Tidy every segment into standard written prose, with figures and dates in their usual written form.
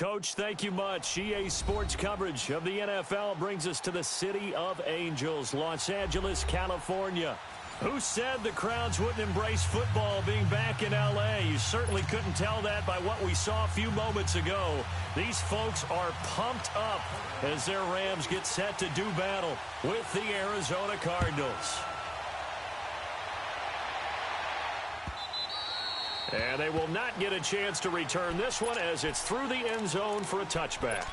Coach, thank you much. EA Sports coverage of the NFL brings us to the City of Angels, Los Angeles, California. Who said the crowds wouldn't embrace football being back in L.A.? You certainly couldn't tell that by what we saw a few moments ago. These folks are pumped up as their Rams get set to do battle with the Arizona Cardinals. And they will not get a chance to return this one as it's through the end zone for a touchback.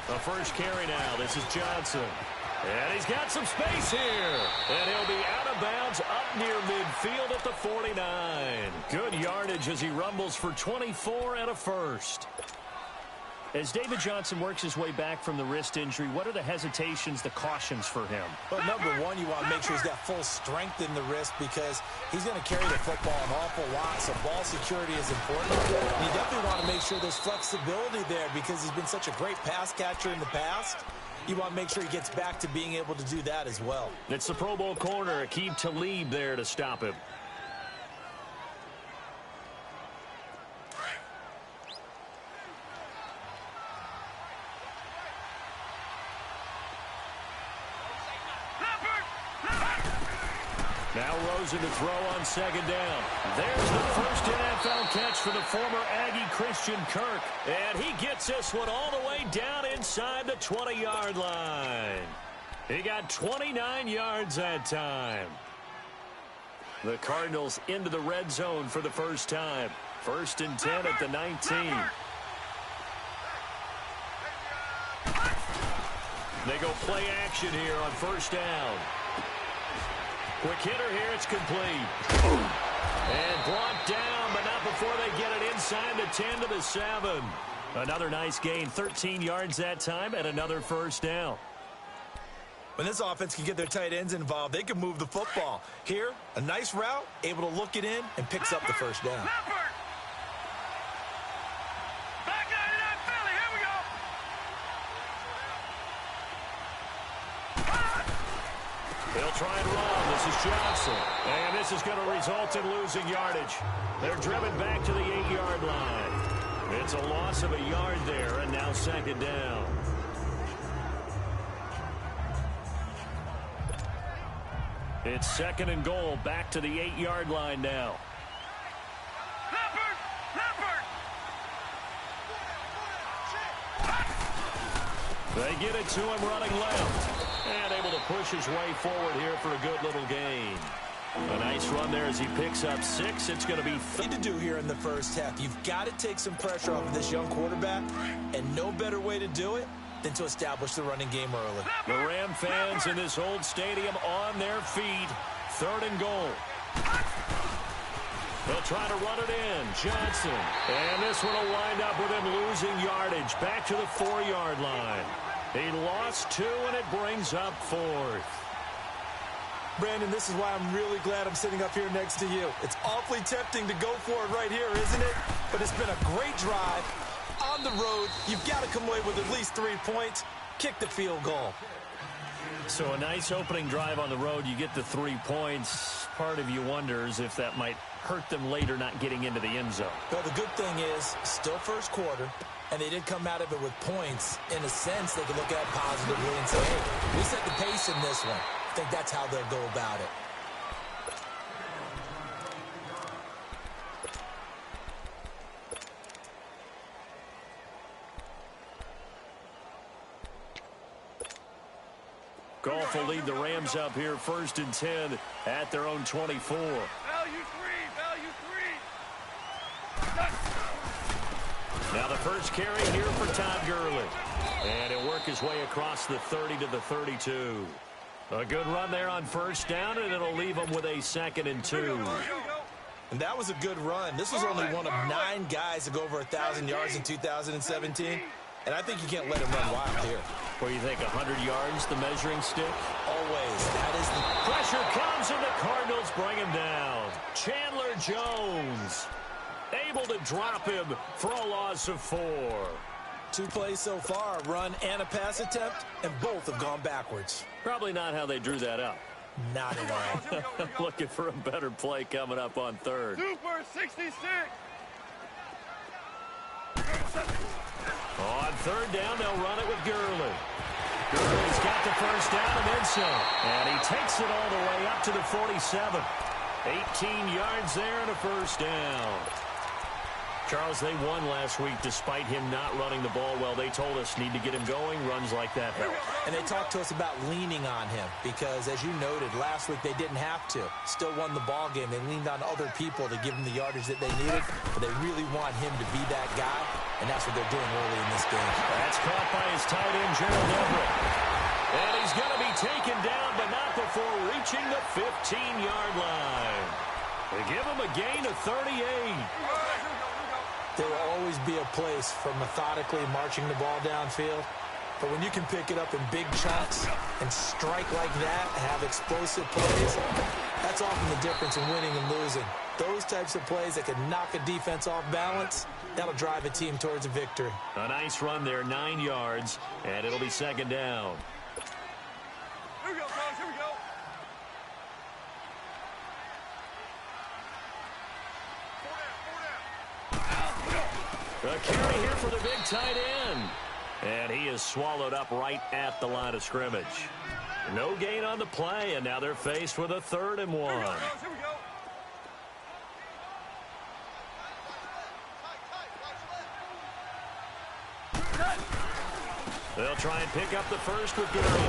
The first carry now. This is Johnson. And he's got some space here. And he'll be out of bounds up near midfield at the 49. Good yardage as he rumbles for 24 and a first. As David Johnson works his way back from the wrist injury, what are the hesitations, the cautions for him? Well, number one, you want to make sure he's got full strength in the wrist because he's going to carry the football an awful lot, so ball security is important. And you definitely want to make sure there's flexibility there because he's been such a great pass catcher in the past. You want to make sure he gets back to being able to do that as well. It's the Pro Bowl corner, Aqib Talib there to stop him. Now Rosen to throw on second down. There's the first NFL catch for the former Aggie Christian Kirk. And he gets this one all the way down inside the 20-yard line. He got 29 yards that time. The Cardinals into the red zone for the first time. 1st and 10 at the 19. They go play action here on first down. Quick hitter here, it's complete. And brought down, but not before they get it inside the 10 to the 7. Another nice gain, 13 yards that time, and another first down. When this offense can get their tight ends involved, they can move the football. Here, a nice route, able to look it in, and picks up the first down. They'll try and run. This is Johnson. And this is going to result in losing yardage. They're driven back to the 8-yard line. It's a loss of a yard there, and now second down. It's 2nd and goal, back to the 8-yard line now. They get it to him running left. And able to push his way forward here for a good little gain. A nice run there as he picks up 6. It's going to be to do here in the first half. You've got to take some pressure off of this young quarterback, and no better way to do it than to establish the running game early. The Ram fans in this old stadium on their feet. 3rd and goal. They'll try to run it in. Johnson. And this one will wind up with him losing yardage. Back to the 4-yard line. He lost 2, and it brings up 4th. Brandon, this is why I'm really glad I'm sitting up here next to you. It's awfully tempting to go for it right here, isn't it? But it's been a great drive. On the road, you've got to come away with at least 3 points. Kick the field goal. So a nice opening drive on the road. You get the 3 points. Part of you wonders if that might hurt them later not getting into the end zone. Well, the good thing is, still first quarter, and they did come out of it with points. In a sense, they can look at it positively and say, hey, we set the pace in this one. I think that's how they'll go about it. Goff will lead the Rams up here 1st and 10 at their own 24. Value 3. Now the first carry here for Todd Gurley. And he'll work his way across the 30 to the 32. A good run there on first down, and it'll leave him with a 2nd and 2. And that was a good run. This was only one of 9 guys to go over 1,000 yards in 2017. And I think you can't let him run wild here. What do you think, 100 yards, the measuring stick? Always. That is the pressure comes, and the Cardinals bring him down. Chandler Jones able to drop him for a loss of 4. 2 plays so far, a run and a pass attempt, and both have gone backwards. Probably not how they drew that up. Not at all. Looking for a better play coming up on 3rd. Super 66. On 3rd down, they'll run it with Gurley. Gurley's got the first down and then some. And he takes it all the way up to the 47. 18 yards there and a first down. Charles, they won last week despite him not running the ball well. They told us need to get him going. Runs like that help. And they talked to us about leaning on him because, as you noted, last week they didn't have to. Still won the ball game. They leaned on other people to give him the yardage that they needed, but they really want him to be that guy, and that's what they're doing early in this game. That's caught by his tight end, Gerald Everett. And he's going to be taken down, but not before reaching the 15-yard line. They give him a gain of 38. There will always be a place for methodically marching the ball downfield. But when you can pick it up in big chunks and strike like that, have explosive plays, that's often the difference in winning and losing. Those types of plays that can knock a defense off balance, that'll drive a team towards a victory. A nice run there, 9 yards, and it'll be 2nd down. Here we go, guys. Here we go. A carry here for the big tight end. And he is swallowed up right at the line of scrimmage. No gain on the play, and now they're faced with a 3rd and 1. Here we go. They'll try and pick up the first with Gurley.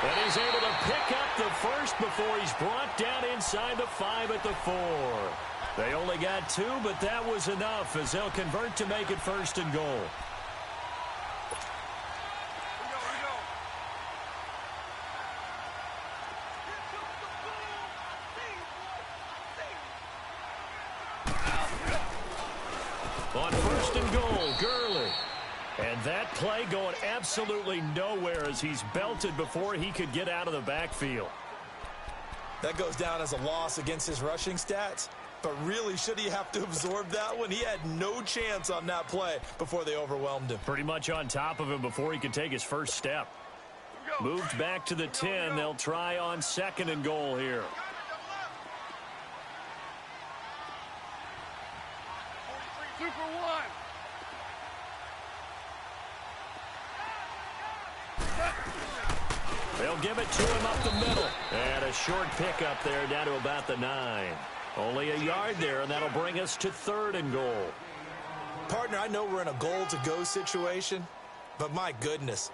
And he's able to pick up the first before he's brought down inside the 5 at the 4. They only got 2, but that was enough as they'll convert to make it 1st and goal. Here we go. On 1st and goal, Gurley. And that play going absolutely nowhere as he's belted before he could get out of the backfield. That goes down as a loss against his rushing stats. But really, should he have to absorb that one? He had no chance on that play before they overwhelmed him. Pretty much on top of him before he could take his first step. Moved back to the 10. They'll try on 2nd and goal here. Super 1. They'll give it to him up the middle. And a short pickup there down to about the 9. Only a yard there, and that'll bring us to 3rd and goal. Partner, I know we're in a goal-to-go situation, but my goodness,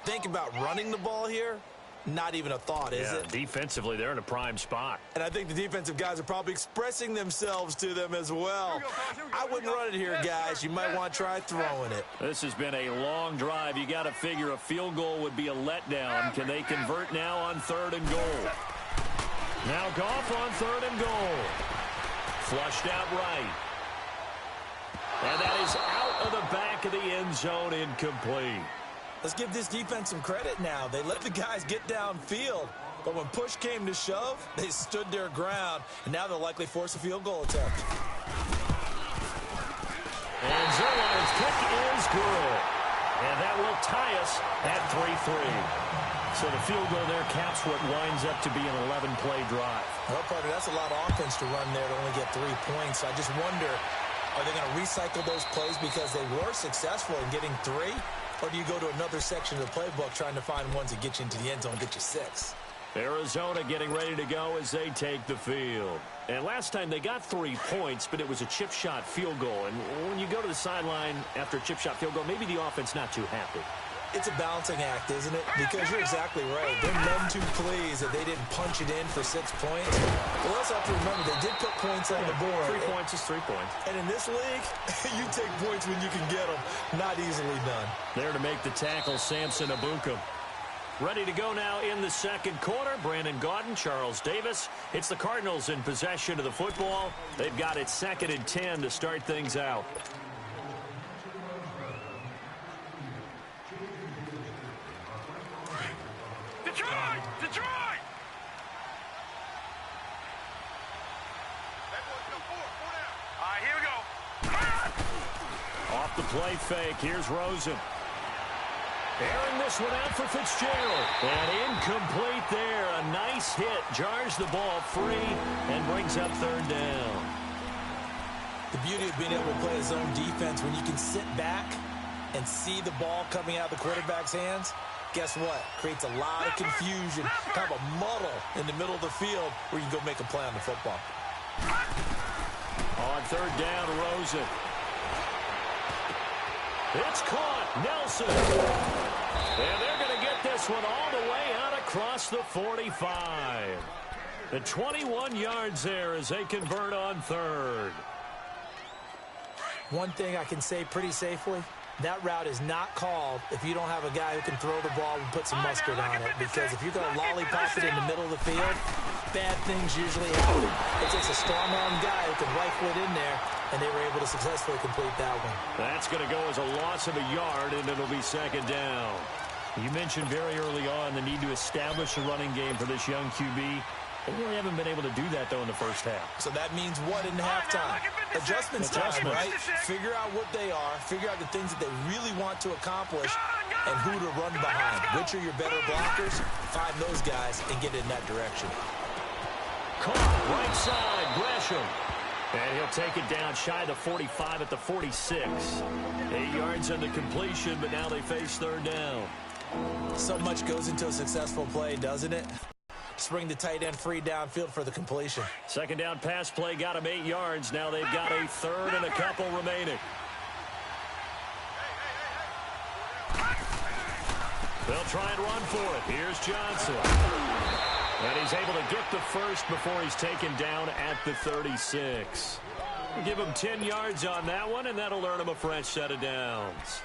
think about running the ball here. Not even a thought, is it? Defensively, they're in a prime spot. And I think the defensive guys are probably expressing themselves to them as well. I wouldn't run it here, guys. You might want to try throwing it. This has been a long drive. You got to figure a field goal would be a letdown. Can they convert now on 3rd and goal? Now Goff on 3rd and goal. Flushed out right. And that is out of the back of the end zone, incomplete. Let's give this defense some credit now. They let the guys get downfield. But when push came to shove, they stood their ground. And now they'll likely force a field goal attempt. And Zerline's kick is good. And that will tie us at 3-3. So the field goal there caps what winds up to be an 11-play drive. Well, partner, that's a lot of offense to run there to only get 3 points. I just wonder, are they going to recycle those plays because they were successful in getting 3? Or do you go to another section of the playbook trying to find ones that get you into the end zone and get you 6? Arizona getting ready to go as they take the field. And last time they got 3 points, but it was a chip shot field goal. And when you go to the sideline after a chip shot field goal, maybe the offense not too happy. It's a balancing act, isn't it? Because you're exactly right. They're none too pleased that they didn't punch it in for 6 points. But we also have to remember they did put points on the board. 3 points is 3 points. And in this league, you take points when you can get them. Not easily done. There to make the tackle, Samson Abukum. Ready to go now in the second quarter. Brandon Gaudin, Charles Davis. It's the Cardinals in possession of the football. They've got it 2nd and 10 to start things out. Detroit! Detroit! All right, here we go. play fake. Here's Rosen. Airing this one out for Fitzgerald. And incomplete there. A nice hit. Jars the ball free and brings up third down. The beauty of being able to play a zone defense when you can sit back and see the ball coming out of the quarterback's hands, guess what? Creates a lot of confusion, kind of a muddle in the middle of the field where you can go make a play on the football. On third down, Rosen. It's caught. Nelson. And they're going to get this one all the way out across the 45. The 21 yards there as they convert on third. One thing I can say pretty safely, that route is not called if you don't have a guy who can throw the ball and put some mustard on it. Because if you're going to lollipop it in the middle of the field, bad things usually happen. It takes a strong-arm guy who can rifle it in there, and they were able to successfully complete that one. That's going to go as a loss of a yard, and it'll be second down. You mentioned very early on the need to establish a running game for this young QB. They really haven't been able to do that, though, in the first half. So that means what in halftime? Adjustments time, right? Figure out what they are, figure out the things that they really want to accomplish, and who to run behind. Which are your better blockers? Find those guys and get in that direction. Caught right side, Gresham. And he'll take it down shy of the 45 at the 46. 8 yards on the completion, but now they face third down. So much goes into a successful play, doesn't it? Just bring the tight end free downfield for the completion. Second down pass play got him 8 yards. Now they've got a third and a couple remaining. They'll try and run for it. Here's Johnson. And he's able to get the first before he's taken down at the 36. We'll give him 10 yards on that one, and that'll earn him a fresh set of downs.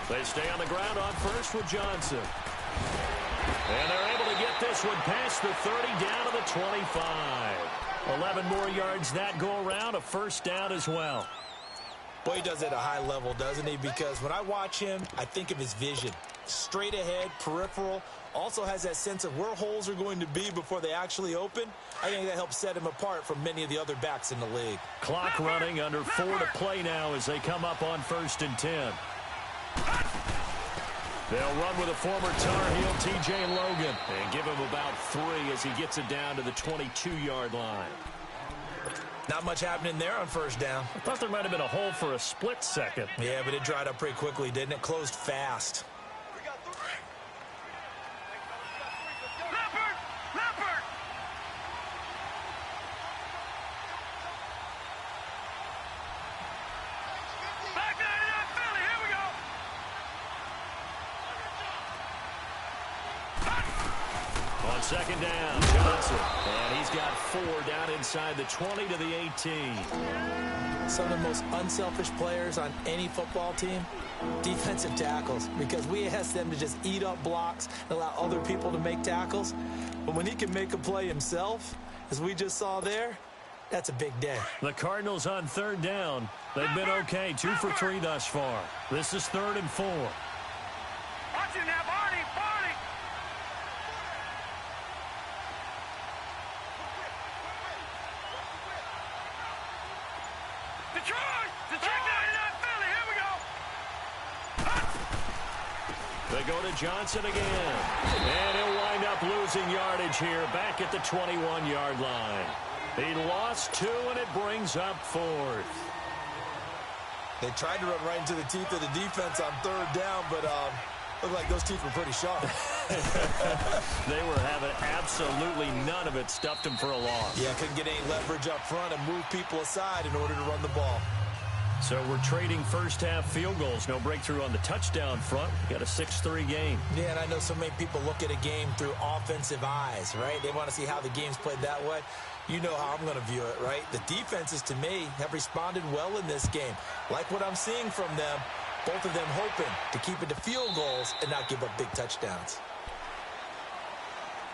They stay on the ground on first with Johnson. And they're able to get this one past the 30 down to the 25. 11 more yards that go around, a first down as well. Boy, he does it at a high level, doesn't he? Because when I watch him, I think of his vision. Straight ahead, peripheral, also has that sense of where holes are going to be before they actually open. I think that helps set him apart from many of the other backs in the league. Clock running, under 4 to play now as they come up on 1st and 10. They'll run with a former Tar Heel, T.J. Logan, and give him about 3 as he gets it down to the 22-yard line. Not much happening there on first down. I thought there might have been a hole for a split second. Yeah, but it dried up pretty quickly, didn't it? Closed fast. Second down, Johnson. And he's got 4 down inside the 20 to the 18. Some of the most unselfish players on any football team, defensive tackles, because we ask them to just eat up blocks and allow other people to make tackles. But when he can make a play himself, as we just saw there, that's a big day. The Cardinals on third down. They've been okay, 2 for 3 thus far. This is 3rd and 4. Watch it now, Barney! They go to Johnson again. And he'll wind up losing yardage here back at the 21-yard line. He lost 2, and it brings up 4th. They tried to run right into the teeth of the defense on third down, but looked like those teeth were pretty sharp. They were having absolutely none of it. Stuffed him for a loss. Yeah, couldn't get any leverage up front and move people aside in order to run the ball. So we're trading first-half field goals. No breakthrough on the touchdown front. We got a 6-3 game. Yeah, and I know so many people look at a game through offensive eyes, right? They want to see how the game's played that way. You know how I'm going to view it, right? The defenses, to me, have responded well in this game. Like what I'm seeing from them, both of them hoping to keep it to field goals and not give up big touchdowns.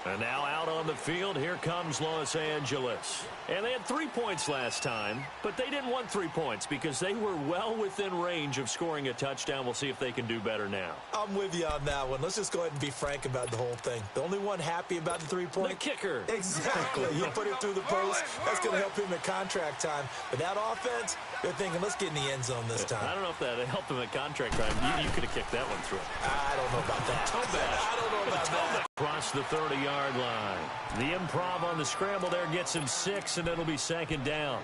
And now out on the field, here comes Los Angeles. And they had 3 points last time, but they didn't want 3 points because they were well within range of scoring a touchdown. We'll see if they can do better now. I'm with you on that one. Let's just go ahead and be frank about the whole thing. The only one happy about the 3-point? The kicker. Exactly. You put it through the post, that's going to help him at contract time. But that offense, they're thinking, let's get in the end zone this time. I don't know if that helped him at contract time. You could have kicked that one through. I don't know about that. I don't know about that. Across the 30-yard line. The improv on the scramble there gets him 6, and it'll be second down.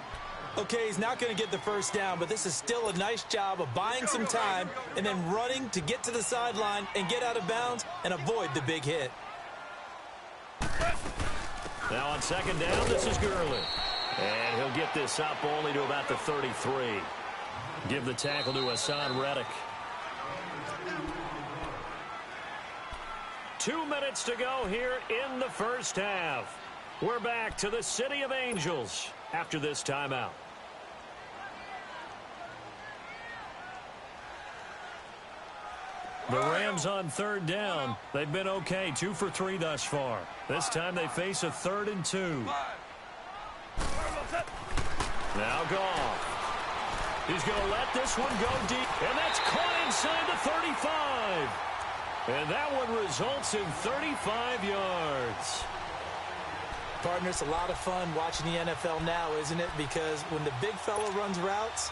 Okay, he's not going to get the first down, but this is still a nice job of buying some time and then running to get to the sideline and get out of bounds and avoid the big hit. Now on second down, this is Gurley. And he'll get this up only to about the 33. Give the tackle to Hassan Reddick. 2 minutes to go here in the first half. We're back to the City of Angels after this timeout. The Rams on third down. They've been okay, 2 for 3 thus far. This time they face a 3rd and 2. Now Goff. He's going to let this one go deep, and that's caught inside the 35. And that one results in 35 yards. Partner, it's a lot of fun watching the NFL now, isn't it? Because when the big fella runs routes,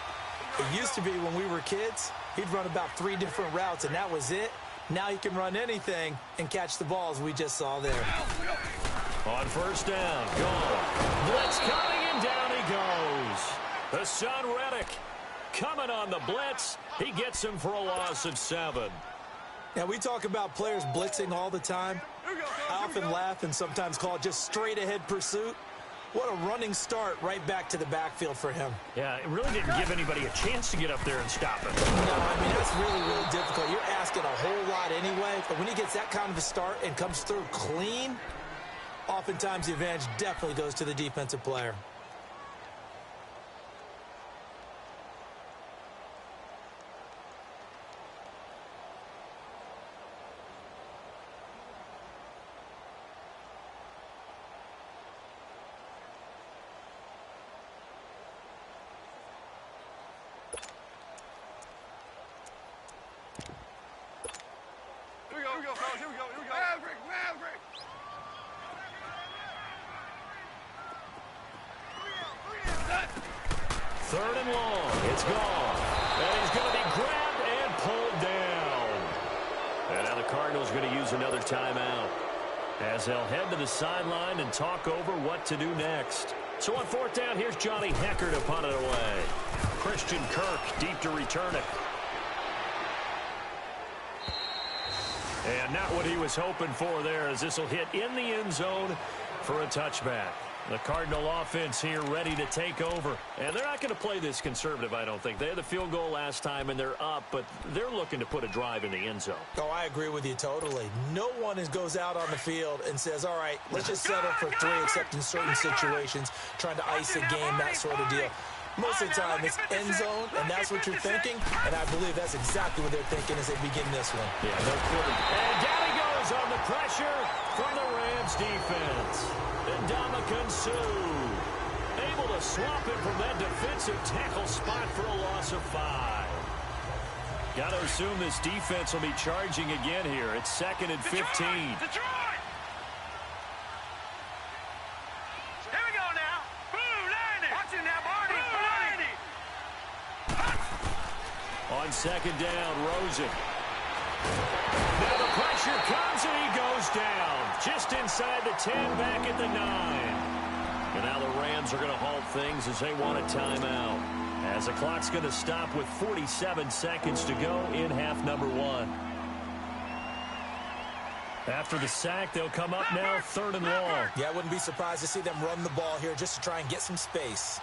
it used to be when we were kids, he'd run about 3 different routes, and that was it. Now he can run anything and catch the balls we just saw there. On first down, Goff. Blitz coming, and down he goes. Hassan Reddick coming on the blitz. He gets him for a loss of 7. Now, we talk about players blitzing all the time. I often laugh and sometimes call it just straight-ahead pursuit. What a running start right back to the backfield for him. Yeah, it really didn't give anybody a chance to get up there and stop him. No, I mean, that's really, really difficult. You're asking a whole lot anyway, but when he gets that kind of a start and comes through clean, oftentimes the advantage definitely goes to the defensive player. Here we go. Maverick. 3rd and long. It's gone. And he's going to be grabbed and pulled down. And now the Cardinals going to use another timeout as they'll head to the sideline and talk over what to do next. So on 4th down, here's Johnny Hecker to punt it away. Christian Kirk deep to return it. And not what he was hoping for there, as this will hit in the end zone for a touchback. The Cardinal offense here ready to take over. And they're not going to play this conservative, I don't think. They had the field goal last time, and they're up, but they're looking to put a drive in the end zone. Oh, I agree with you totally. No one goes out on the field and says, all right, let's just settle for 3, except in certain situations, trying to ice a game, that sort of deal. Most of the time, it's end zone, and that's what you're thinking, and I believe that's exactly what they're thinking as they begin this one. Yeah, no kidding. And down he goes on the pressure from the Rams defense. And Ndamukong Suh able to swap him from that defensive tackle spot for a loss of 5. Got to assume this defense will be charging again here. It's 2nd and 15. Detroit! Here we go now. Boo, Laney! Watch it now, Barney. On 2nd down, Rosen. Now the pressure comes and he goes down. Just inside the 10, back at the 9. And now the Rams are going to halt things as they want a timeout. As the clock's going to stop with 47 seconds to go in half number 1. After the sack, they'll come up now 3rd and long. Yeah, I wouldn't be surprised to see them run the ball here just to try and get some space.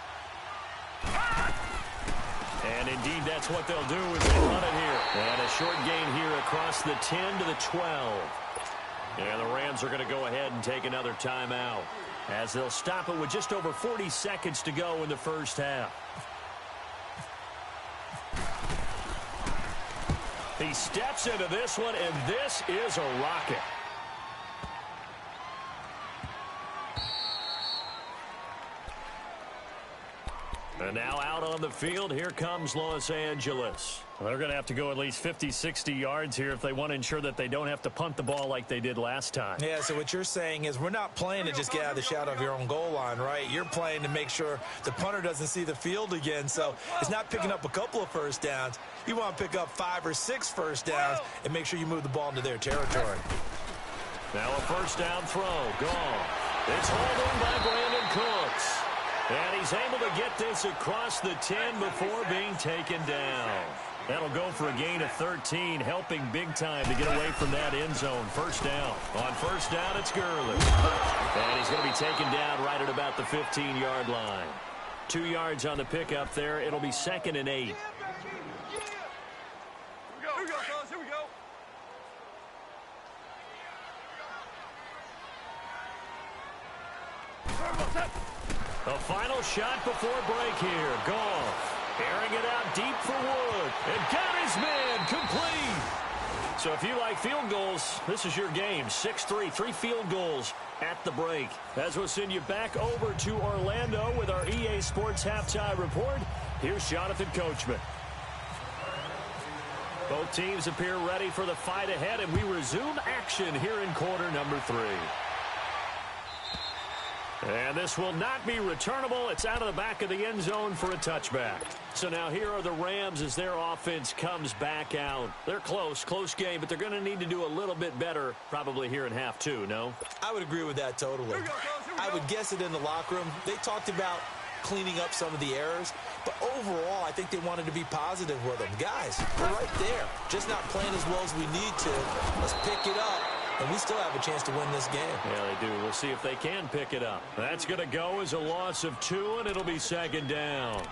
And indeed, that's what they'll do as they run it here. And a short gain here across the 10 to the 12. And the Rams are going to go ahead and take another timeout as they'll stop it with just over 40 seconds to go in the first half. He steps into this one, and this is a rocket. And now out on the field, here comes Los Angeles. Well, they're going to have to go at least 50, 60 yards here if they want to ensure that they don't have to punt the ball like they did last time. Yeah, so what you're saying is we're not playing to just get out of the shadow of your own goal line, right? You're playing to make sure the punter doesn't see the field again. So it's not picking up a couple of first downs. You want to pick up 5 or 6 first downs and make sure you move the ball into their territory. Now a first down throw. Gone. It's hauled in by Brandon Cooks. And he's able to get this across the 10 before being taken down. That'll go for a gain of 13, helping big time to get away from that end zone. First down. On first down, it's Gurley. And he's going to be taken down right at about the 15-yard line. 2 yards on the pickup there. It'll be 2nd and 8. Here we go, fellas. Here we go. The final shot before break here. Goff airing it out deep for Wood. And got his man complete. So if you like field goals, this is your game. 6-3, 3 field goals at the break. As we'll send you back over to Orlando with our EA Sports Halftime Report, here's Jonathan Coachman. Both teams appear ready for the fight ahead, and we resume action here in quarter number 3. And this will not be returnable. It's out of the back of the end zone for a touchback. So now here are the Rams as their offense comes back out. They're close game, but they're going to need to do a little bit better probably here in half 2, no? I would agree with that totally. I would guess it in the locker room. They talked about cleaning up some of the errors, but overall, I think they wanted to be positive with them. Guys, we're right there. Just not playing as well as we need to. Let's pick it up. And we still have a chance to win this game. Yeah, they do. We'll see if they can pick it up. That's going to go as a loss of 2, and it'll be 2nd down.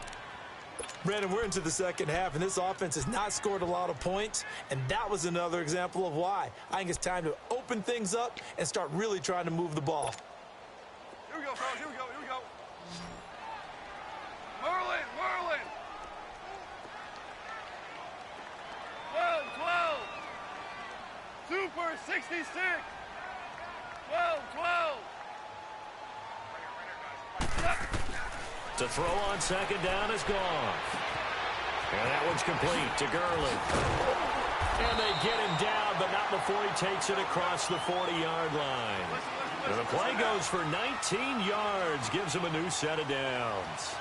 Brandon, we're into the second half, and this offense has not scored a lot of points, and that was another example of why. I think it's time to open things up and start really trying to move the ball. Here we go, fellas. Here we go. Here we go. Whirling, whirling. 12. Super 66. 12. To throw on 2nd down is gone. And that one's complete to Gurley. And they get him down, but not before he takes it across the 40-yard line. And the play goes for 19 yards, gives him a new set of downs.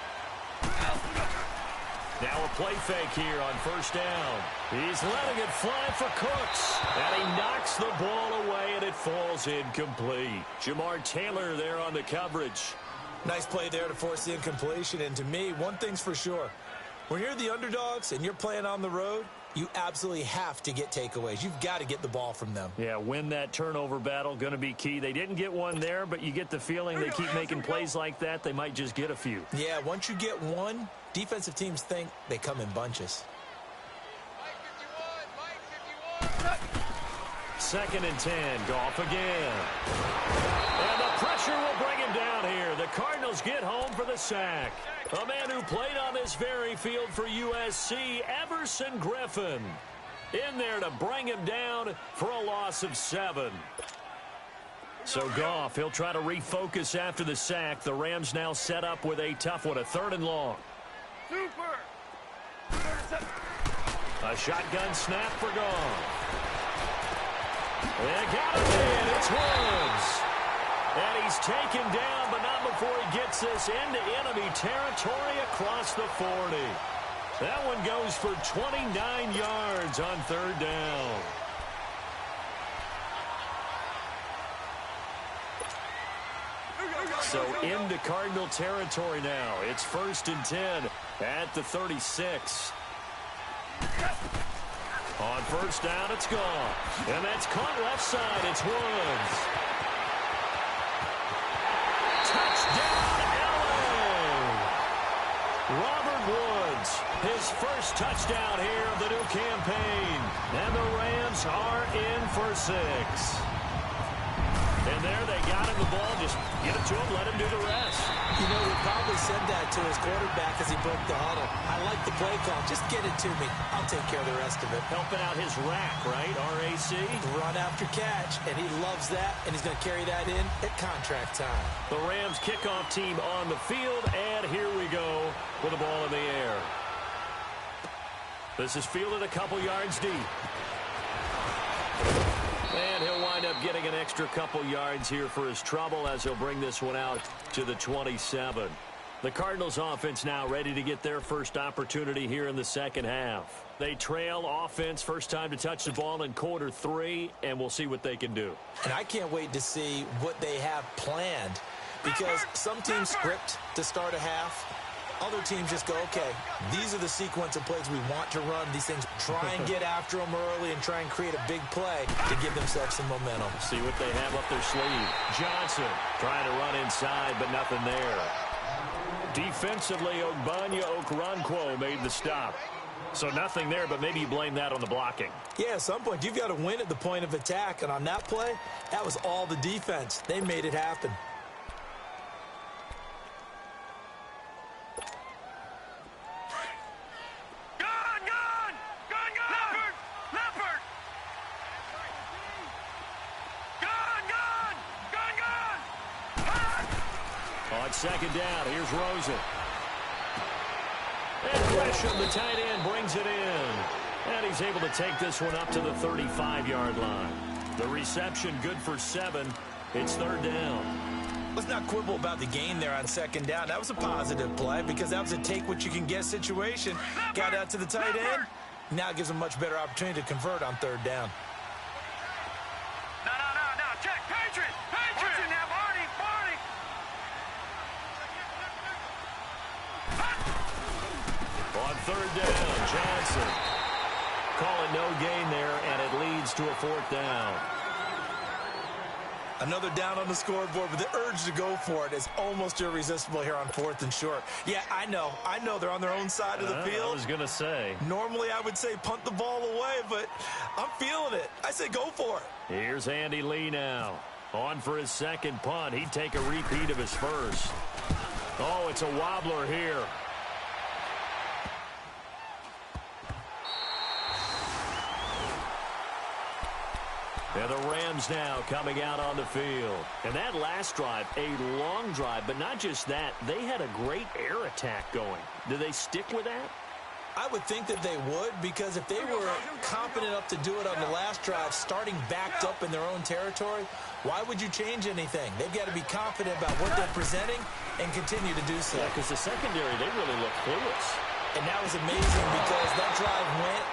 Now a play fake here on first down. He's letting it fly for Cooks. And he knocks the ball away, and it falls incomplete. Jamar Taylor there on the coverage. Nice play there to force the incompletion. And to me, one thing's for sure. When you're the underdogs and you're playing on the road, you absolutely have to get takeaways. You've got to get the ball from them. Yeah, win that turnover battle, going to be key. They didn't get one there, but you get the feeling they keep making plays like that, they might just get a few. Yeah, once you get one, defensive teams think they come in bunches. 2nd and 10, Goff again. And the pressure will bring him down here. The Cardinals get home for the sack. A man who played on this very field for USC, Everson Griffin. In there to bring him down for a loss of 7. So Goff, he'll try to refocus after the sack. The Rams now set up with a tough one, a 3rd and long. A shotgun snap for Goff. They got him in. It's Woods. And he's taken down, but not before he gets this into enemy territory across the 40. That one goes for 29 yards on 3rd down. So into Cardinal territory now. It's 1st and 10 at the 36. On first down, it's gone. And that's caught left side. It's Woods. Touchdown, LA! Robert Woods, his first touchdown here of the new campaign. And the Rams are in for 6. And there they go. got him the ball, just get it to him, let him do the rest. You know, he probably said that to his quarterback as he broke the huddle. I like the play call. Just get it to me. I'll take care of the rest of it. Helping out his rack, right? RAC. Run after catch, and he loves that, and he's going to carry that in at contract time. The Rams kickoff team on the field, and here we go with the ball in the air. This is fielded a couple yards deep. And he'll wind up getting an extra couple yards here for his trouble as he'll bring this one out to the 27. The Cardinals offense now ready to get their first opportunity here in the second half. They trail offense first time to touch the ball in quarter 3, and we'll see what they can do. And I can't wait to see what they have planned, because some teams script to start a half. Other teams just go, okay, these are the sequence of plays we want to run. These things, try and get after them early and try and create a big play to give themselves some momentum. See what they have up their sleeve. Johnson trying to run inside, but nothing there. Defensively, Ogbanya Okoronkwo made the stop. So nothing there, but maybe you blame that on the blocking. Yeah, at some point, you've got to win at the point of attack. And on that play, that was all the defense. They made it happen. Second down, here's Rosen. And Gresham, the tight end, brings it in. And he's able to take this one up to the 35-yard line. The reception good for 7. It's third down. Let's not quibble about the gain there on second down. That was a positive play because that was a take-what-you-can-get situation. Got out to the tight end. Now it gives them a much better opportunity to convert on third down. No. Check. Patriot. Watch it now, Barney. On third down, Johnson. Call it no gain there, and it leads to a fourth down. Another down on the scoreboard, but the urge to go for it is almost irresistible here on 4th and short. Yeah, I know they're on their own side of the field. I was going to say. Normally I would say punt the ball away, but I'm feeling it. I say go for it. Here's Andy Lee now. On for his second punt. He'd take a repeat of his first. Oh, it's a wobbler here. And the Rams now coming out on the field. And that last drive, a long drive, but not just that. They had a great air attack going. Do they stick with that? I would think that they would, because if they were competent enough to do it on the last drive, starting backed up in their own territory, why would you change anything? They've got to be confident about what they're presenting and continue to do so. Yeah, because the secondary, they really look clueless. And that was amazing because that drive went,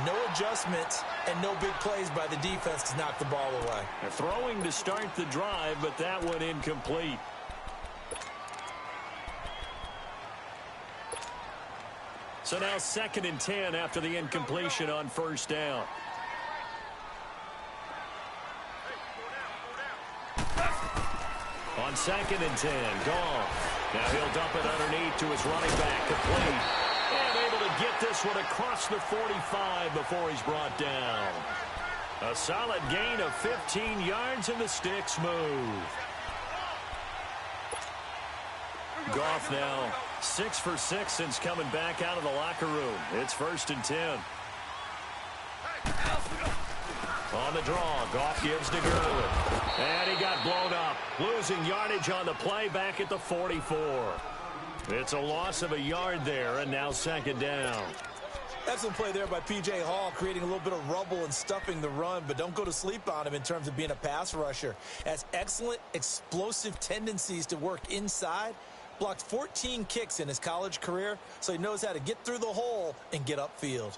no adjustments, and no big plays by the defense to knock the ball away. They're throwing to start the drive, but that one incomplete. So now 2nd and 10 after the incompletion on first down. On 2nd and 10, Goff. Now he'll dump it underneath to his running back, complete. And able to get this one across the 45 before he's brought down. A solid gain of 15 yards, and the sticks move. Goff now 6 for 6 since coming back out of the locker room. It's 1st and 10. On the draw, Goff gives to Gurley. And he got blown up. Losing yardage on the play back at the 44. It's a loss of a yard there, and now 2nd down. Excellent play there by P.J. Hall, creating a little bit of rubble and stuffing the run, but don't go to sleep on him in terms of being a pass rusher. Has excellent explosive tendencies to work inside. Blocked 14 kicks in his college career, so he knows how to get through the hole and get upfield.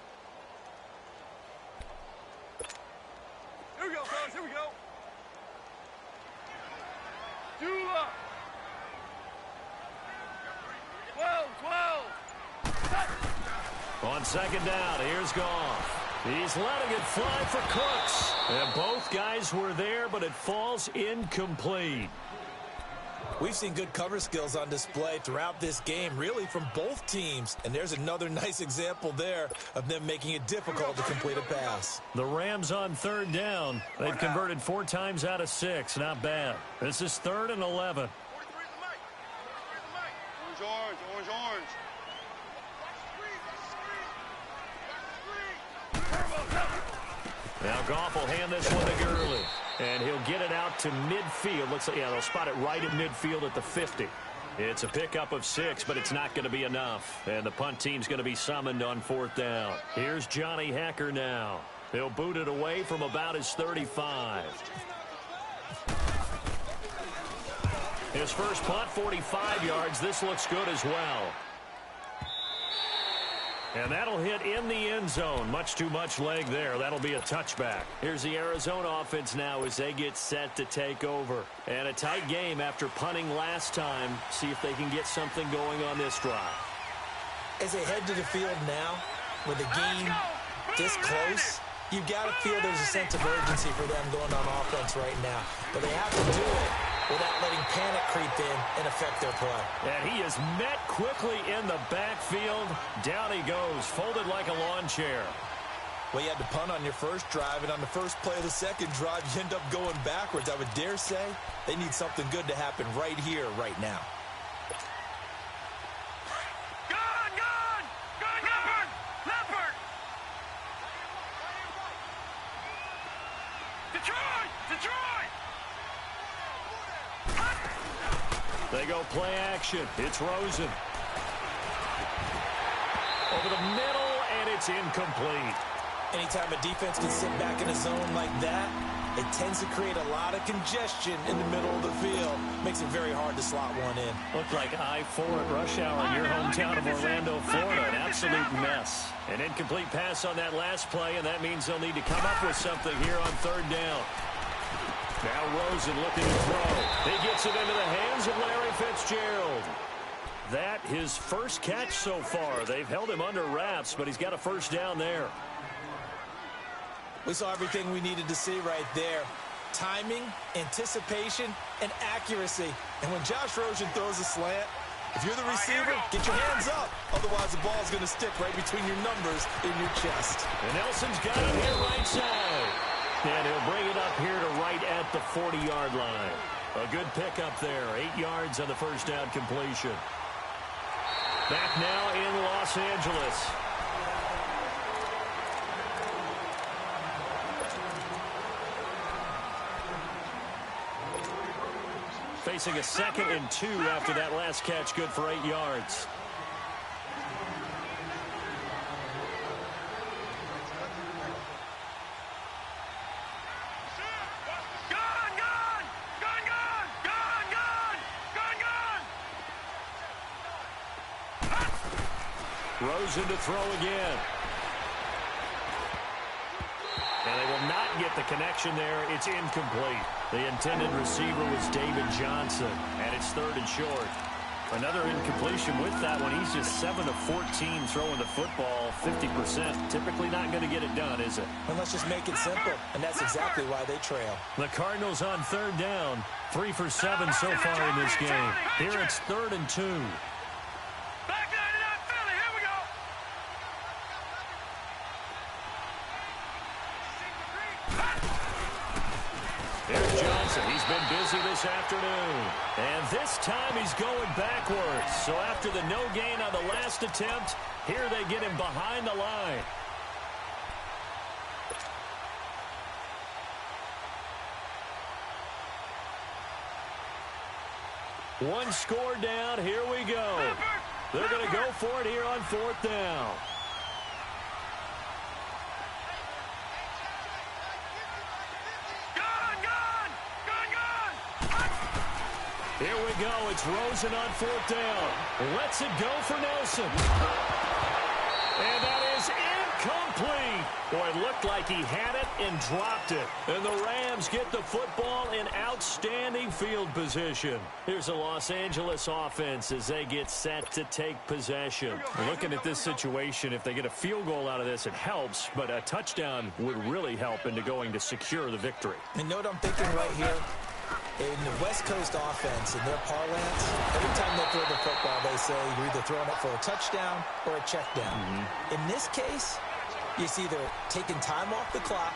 Here we go, fellas. Here we go. Dula. 12. On 2nd down, here's Goff. He's letting it fly for Cooks. And both guys were there, but it falls incomplete. We've seen good cover skills on display throughout this game, really from both teams. And there's another nice example there of them making it difficult to complete a pass. The Rams on third down. They've converted 4 times out of 6. Not bad. This is 3rd and 11. Orange. Now Goff will hand this one to Gurley. And he'll get it out to midfield. Looks like, yeah, they'll spot it right at midfield at the 50. It's a pickup of 6, but it's not going to be enough. And the punt team's going to be summoned on 4th down. Here's Johnny Hekker now. He'll boot it away from about his 35. His first punt, 45 yards. This looks good as well. And that'll hit in the end zone. Much too much leg there. That'll be a touchback. Here's the Arizona offense now as they get set to take over. And a tight game after punting last time. See if they can get something going on this drive. As they head to the field now, with the game this close, you've got to feel there's a sense of urgency for them going on offense right now. But they have to do it without letting panic creep in and affect their play. And he is met quickly in the backfield. Down he goes, folded like a lawn chair. Well, you had to punt on your first drive, and on the first play of the second drive, you end up going backwards. I would dare say they need something good to happen right here, right now. Leopard! Detroit! They go play action. It's Rosen. Over the middle, and it's incomplete. Anytime a defense can sit back in a zone like that, it tends to create a lot of congestion in the middle of the field. Makes it very hard to slot one in. Looked like I-4 at rush hour in your hometown of Orlando, Florida. An absolute mess. An incomplete pass on that last play, and that means they'll need to come up with something here on 3rd down. Now Rosen looking to throw. He gets it into the hands of Larry Fitzgerald. That his first catch so far. They've held him under wraps, but he's got a first down there. We saw everything we needed to see right there. Timing, anticipation, and accuracy. And when Josh Rosen throws a slant, if you're the receiver, get your hands up. Otherwise, the ball's going to stick right between your numbers in your chest. And Nelson's got it here right side. And he'll bring it up here to right at the 40-yard line. A good pickup there. 8 yards on the first down completion. Back now in Los Angeles. Facing a 2nd and 2 after that last catch, good for 8 yards. Rosen to throw again. And they will not get the connection there. It's incomplete. The intended receiver was David Johnson, and it's 3rd and short. Another incompletion with that one. He's just 7 of 14 throwing the football, 50%. Typically not going to get it done, is it? And let's just make it simple, and that's exactly why they trail. The Cardinals on 3rd down, 3 for 7 so far in this game. Here it's 3rd and 2. Here's Johnson. He's been busy this afternoon. And this time he's going backwards. So after the no gain on the last attempt, here they get him behind the line. One score down. Here we go. They're going to go for it here on 4th down. Here we go. It's Rosen on 4th down. Lets it go for Nelson. And that is incomplete. Boy, it looked like he had it and dropped it. And the Rams get the football in outstanding field position. Here's the Los Angeles offense as they get set to take possession. Looking at this situation, if they get a field goal out of this, it helps. But a touchdown would really help into going to secure the victory. And note I'm thinking right here, they the West Coast offense, in their parlance, every time they throw the football, they say you're either throwing it for a touchdown or a check down. In this case, it's either taking time off the clock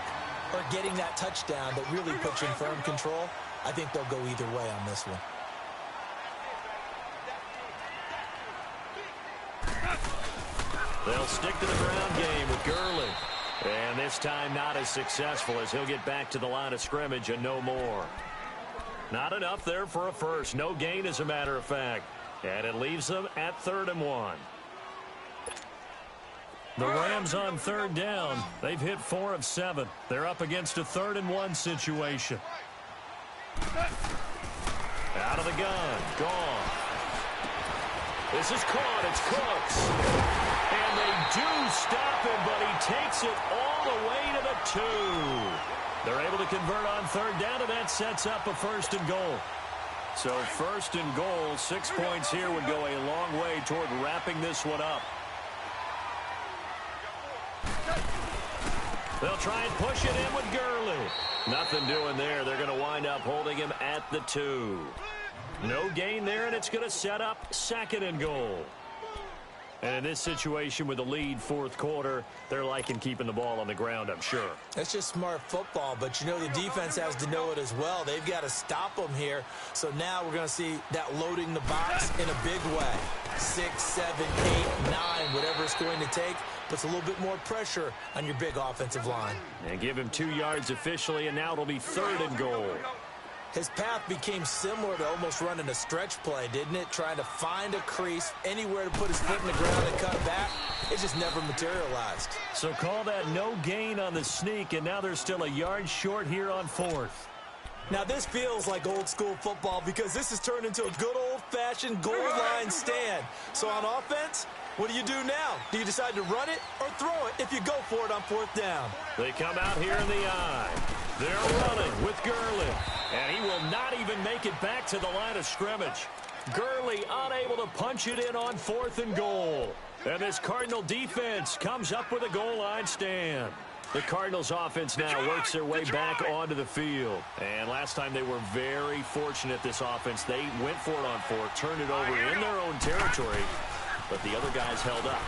or getting that touchdown that really puts you in firm control. I think they'll go either way on this one. They'll stick to the ground game with Gurley. And this time not as successful as he'll get back to the line of scrimmage and no more. Not enough there for a first. No gain, as a matter of fact. And it leaves them at 3rd and 1. The Rams on 3rd down. They've hit 4 of 7. They're up against a 3rd and 1 situation. Out of the gun. Gone. This is caught. It's Cooks. And they do stop him, but he takes it all the way to the 2. They're able to convert on 3rd down, and that sets up a 1st and goal. So 1st and goal, 6 points here would go a long way toward wrapping this one up. They'll try and push it in with Gurley. Nothing doing there. They're going to wind up holding him at the 2. No gain there, and it's going to set up 2nd and goal. And in this situation with the lead 4th quarter, they're liking keeping the ball on the ground, I'm sure. That's just smart football, but you know the defense has to know it as well. They've got to stop them here. So now we're going to see that loading the box in a big way. 6, 7, 8, 9, whatever it's going to take, puts a little bit more pressure on your big offensive line. And give him 2 yards officially, and now it'll be 3rd and goal. His path became similar to almost running a stretch play, didn't it? Trying to find a crease, anywhere to put his foot in the ground and cut back. It just never materialized. So call that no gain on the sneak, and now they're still a yard short here on 4th. Now this feels like old school football because this has turned into a good old-fashioned goal line stand. So on offense, what do you do now? Do you decide to run it or throw it if you go for it on 4th down? They come out here in the eye. They're running with Gurley. And he will not even make it back to the line of scrimmage. Gurley unable to punch it in on 4th and goal. And this Cardinal defense comes up with a goal line stand. The Cardinals offense now works their way back onto the field. And last time they were very fortunate, this offense. They went for it on 4, turned it over in their own territory. But the other guys held up.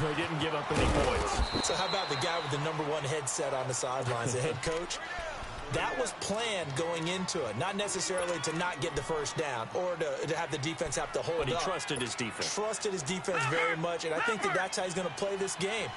They didn't give up any points. So how about the guy with the #1 headset on the sidelines, the head coach? That was planned going into it, not necessarily to not get the 1st down or to have the defense have to hold up. But he trusted his defense. Trusted his defense very much, and I think that's how he's going to play this game.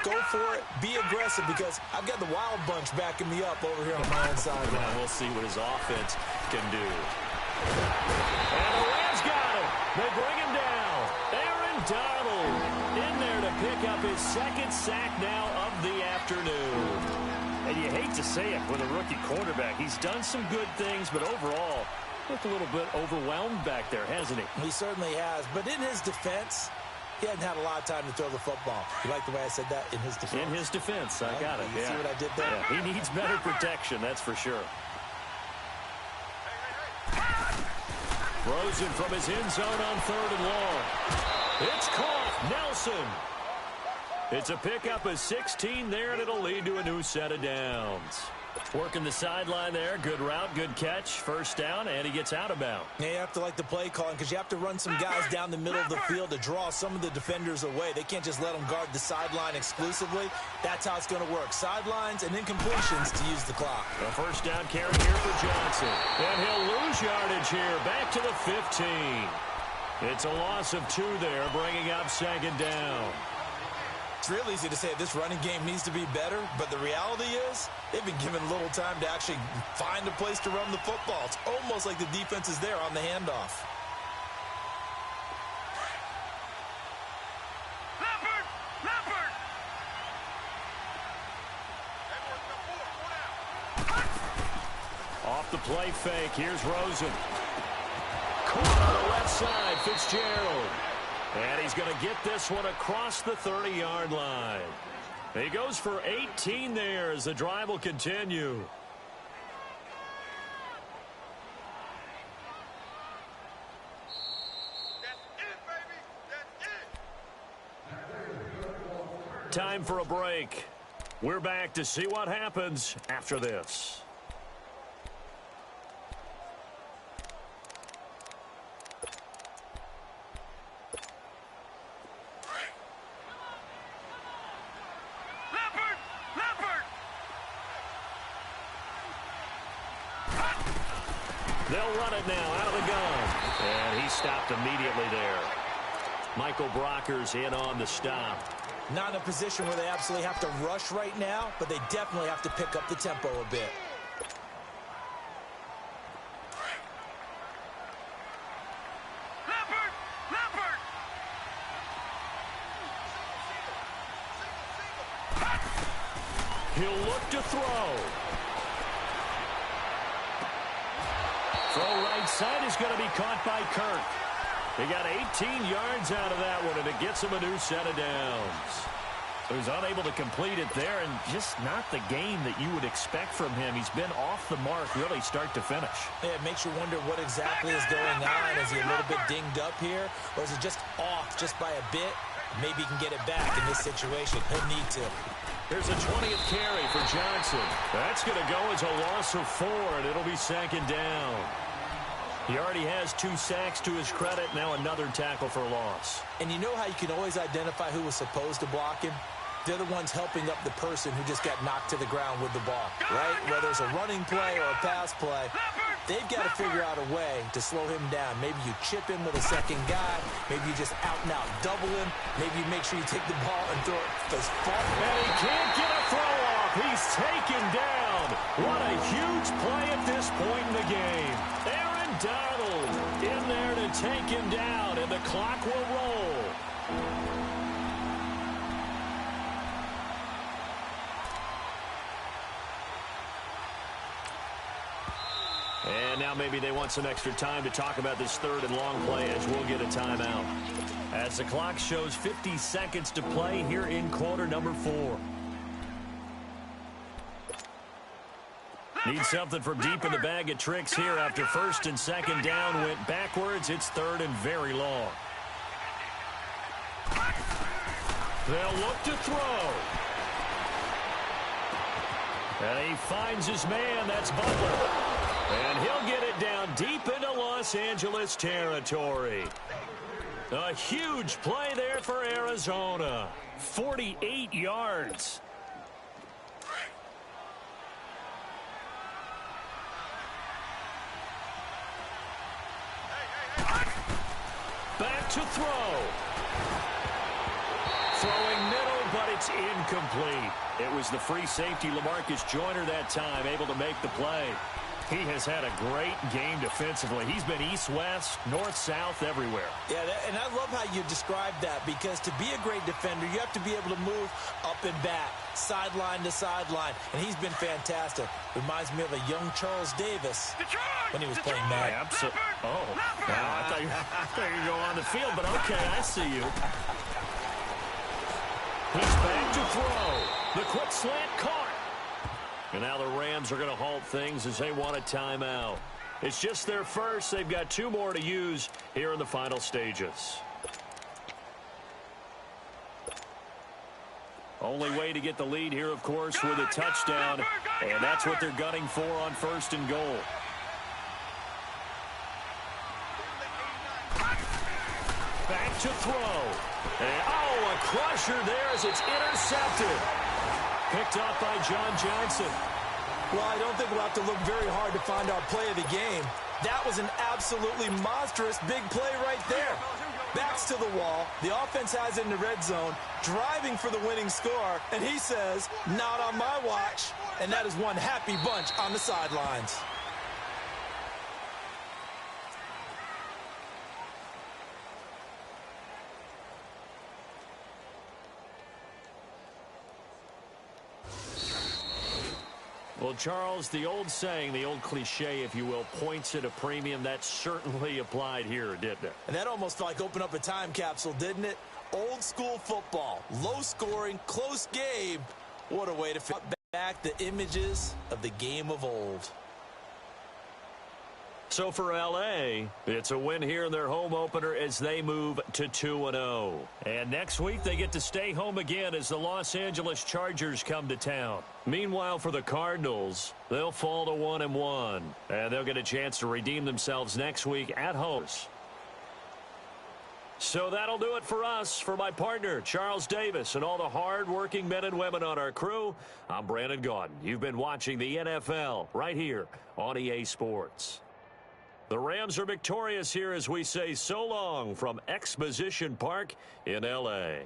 Go for it, be aggressive, because I've got the Wild Bunch backing me up over here on my own side. And we'll see what his offense can do. And the Rams got him. They bring him down. Aaron Donald in there to pick up his 2nd sack now of the afternoon. And you hate to say it with a rookie quarterback. He's done some good things, but overall, looked a little bit overwhelmed back there, hasn't he? He certainly has. But in his defense, he hadn't had a lot of time to throw the football. You like the way I said that? In his defense. In his defense. I got it. You see what I did there? Yeah, he needs better protection, that's for sure. Rosen from his end zone on 3rd and long. It's caught. Nelson. It's a pickup of 16 there, and it'll lead to a new set of downs. Working the sideline there. Good route, good catch. 1st down, and he gets out of bounds. Yeah, you have to like the play calling because you have to run some guys down the middle of the field to draw some of the defenders away. They can't just let them guard the sideline exclusively. That's how it's going to work. Sidelines and then completions to use the clock. A 1st down carry here for Johnson. And he'll lose yardage here. Back to the 15. It's a loss of 2 there, bringing up 2nd down. It's real easy to say this running game needs to be better, but the reality is they've been given little time to actually find a place to run the football. It's almost like the defense is there on the handoff. Leopard! Off the play fake, here's Rosen. Caught on the left side, Fitzgerald. And he's going to get this one across the 30-yard line. He goes for 18 there as the drive will continue. Time for a break. We're back to see what happens after this. They'll run it now out of the gun. And he stopped immediately there. Michael Brocker's in on the stop. Not in a position where they absolutely have to rush right now, but they definitely have to pick up the tempo a bit. He'll look to throw. Throw right side is going to be caught by Kirk. He got 18 yards out of that one, and it gets him a new set of downs. So he's unable to complete it there, and just not the game that you would expect from him. He's been off the mark really start to finish. Yeah, it makes you wonder what exactly is going on. Is he a little bit dinged up here, or is it just off just by a bit? Maybe he can get it back in this situation. He'll need to. Here's a 20th carry for Johnson. That's going to go as a loss of 4, and it'll be second down. He already has 2 sacks to his credit. Now another tackle for a loss. And you know how you can always identify who was supposed to block him? They're the ones helping up the person who just got knocked to the ground with the ball, right? Whether it's a running play or a pass play, they've got to figure out a way to slow him down. Maybe you chip him with a second guy. Maybe you just out-and-out double him. Maybe you make sure you take the ball and throw it as far. And he can't get a throw off. He's taken down. What a huge play at this point in the game. Aaron Donald in there to take him down, and the clock will roll. And now maybe they want some extra time to talk about this third and long play as we'll get a timeout. As the clock shows 50 seconds to play here in quarter number 4. Need something from deep in the bag of tricks here after first and second down went backwards. It's third and very long. They'll look to throw. And he finds his man. That's Butler. And he'll get it down deep into Los Angeles territory. A huge play there for Arizona. 48 yards. Back to throw. Throwing middle, but it's incomplete. It was the free safety, LaMarcus Joyner, that time, able to make the play. He has had a great game defensively. He's been east-west, north-south, everywhere. Yeah, and I love how you described that, because to be a great defender, you have to be able to move up and back, sideline to sideline, and he's been fantastic. Reminds me of a young Charles Davis when he was playing Madden. Absolutely. Oh, now I thought you were going on the field, but okay, I see you. He's back to throw. The quick slant caught. And now the Rams are going to halt things as they want a timeout. It's just their first. They've got 2 more to use here in the final stages. Only way to get the lead here, of course, with a touchdown. And that's what they're gunning for on first and goal. Back to throw. And, oh, a crusher there as it's intercepted. Picked up by John Johnson. Well, I don't think we'll have to look very hard to find our play of the game. That was an absolutely monstrous big play right there. Backs to the wall. The offense has it in the red zone, driving for the winning score, and he says, not on my watch. And that is one happy bunch on the sidelines. Well, Charles, the old saying, the old cliche, if you will, points at a premium, that certainly applied here, didn't it? And that almost felt like open up a time capsule, didn't it? Old school football, low scoring, close game. What a way to fit back the images of the game of old. So for L.A., it's a win here in their home opener as they move to 2-0. And next week, they get to stay home again as the Los Angeles Chargers come to town. Meanwhile, for the Cardinals, they'll fall to 1-1. And they'll get a chance to redeem themselves next week at home. So that'll do it for us. For my partner, Charles Davis, and all the hard-working men and women on our crew, I'm Brandon Gaudin. You've been watching the NFL right here on EA Sports. The Rams are victorious here as we say so long from Exposition Park in L.A.